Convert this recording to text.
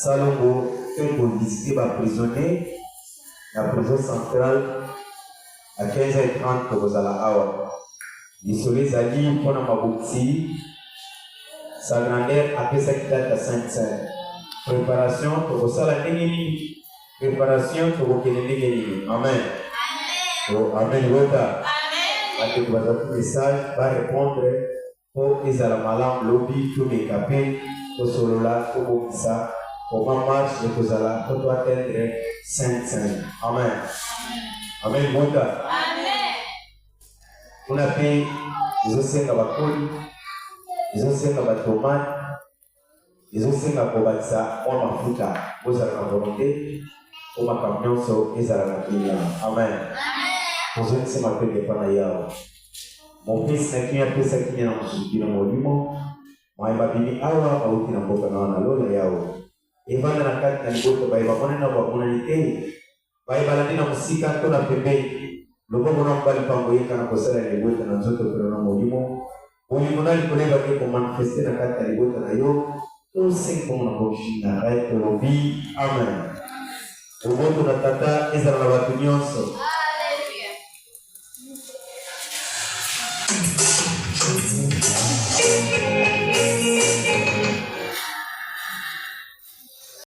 Salongo fait pour visiter ma prisonnier, la prison centrale à 15h30 pour vous à la awa. Les soleils alliés pour la mabouti, sa grandeur après sa date à 500. Préparation pour vous à la nénénie, préparation pour vous kénénénénéné. Amen. Oh, amen. Wota. Amen. Votre message va répondre pour Isalamala, lobby, tous les capés, pour Solola, pour ça. Au marche de Kozala, pour toi être saint. Amen. Amen. Wota. Amen. On a fait des océans à Bakoli, des océans à Batoman, des océans à Kobatsa, on a fouta, vous avez la volonté. Oma kamnyonso ezala na dunia. Amen. Pozoni sema peke pana yao. Mopesi na kinya pesa kinya na msukina molimo. Maimba bini awa pauti na mboka na wana lola yao. Evana na kati na liboto baiba kone na wakuna nitei. Baiba na nina musika tona pembei. Lupo kuna mbali pango yeka na kosela ya liboto na zoto kuna na molimo. Molimo na likoleba keko manifeste na kati na liboto na yo. Ose komo na koshina. Raito lobi. Amen. Uboto na tata ezala na watu nyonso.